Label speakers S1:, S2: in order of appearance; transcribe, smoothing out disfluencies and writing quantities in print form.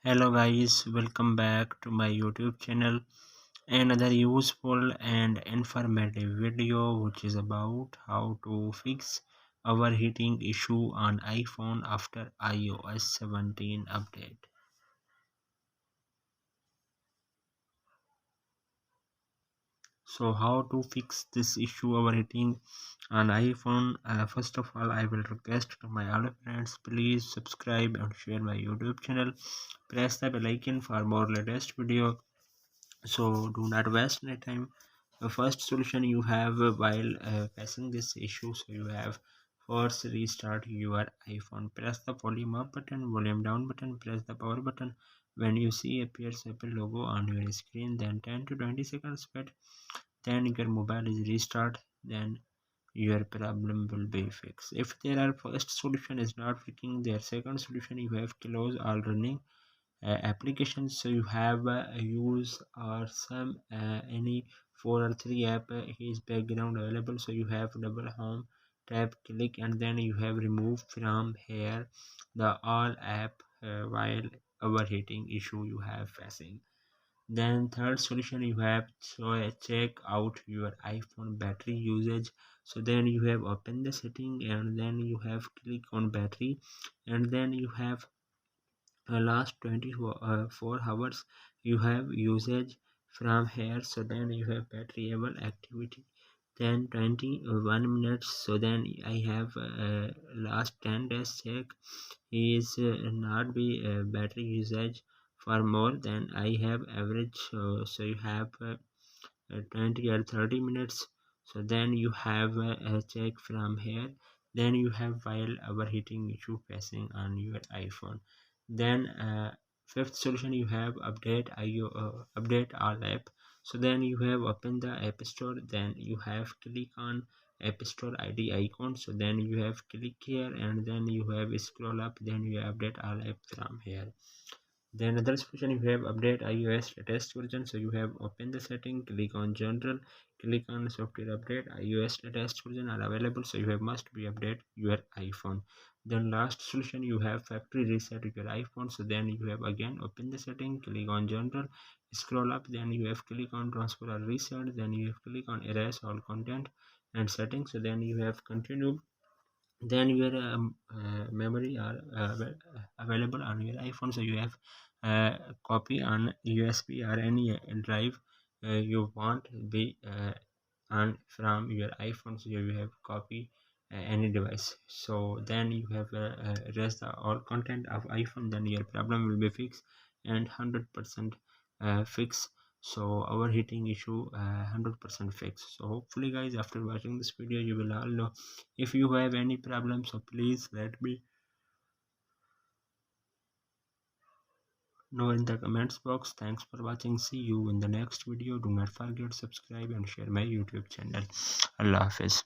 S1: Hello guys, welcome back to my YouTube channel. Another useful and informative video which is about how to fix overheating issue on iPhone after iOS 17 update. So how to fix this issue overheating on iPhone? First of all, I will request to my other friends, please subscribe and share my YouTube channel. Press the bell icon for more latest video. So do not waste any time. The first solution you have while facing this issue, so you have first restart your iPhone. Press the volume up button, volume down button, press the power button. When you see appears Apple logo on your screen, then 10 to 20 seconds wait, then your mobile is restart, then your problem will be fixed. If there are first solution is not working, their second solution you have close all running applications. So you have use or some any 4 or 3 app is background available. So you have double home, tap, click, and then you have remove from here the all app while overheating issue you have facing. Then third solution you have, so check out your iPhone battery usage. So then you have open the setting and then you have click on battery, and then you have last 24 hours you have usage from here. So then you have battery able activity, then 21 minutes. So then I have last 10 days check is not be battery usage for more than I have average. So you have 20 or 30 minutes. So then you have a check from here, then you have while overheating issue facing on your iPhone. Then fifth solution you have update all app. So then you have open the app store, then you have click on app store id icon. So then you have click here and then you have scroll up, then you update all app from here. Then other solution you have update iOS latest version. So you have open the setting, click on general, click on software update. iOS latest version are available, so you have must be update your iPhone. Then last solution you have factory reset your iPhone. So then you have again open the setting, click on general, scroll up, then you have click on transfer or reset, then you have click on erase all content and settings. So then you have continue, then your memory are available on your iPhone. So you have copy on USB or any drive you want be on from your iPhone. So you have copy any device. So then you have erase the all content of iPhone, then your problem will be fixed and 100% fix. So overheating issue 100% fixed. So hopefully guys, after watching this video you will all know. If you have any problem, so please let me know in the comments box. Thanks for watching, see you in the next video. Do not forget subscribe and share my YouTube channel. Allah Hafiz.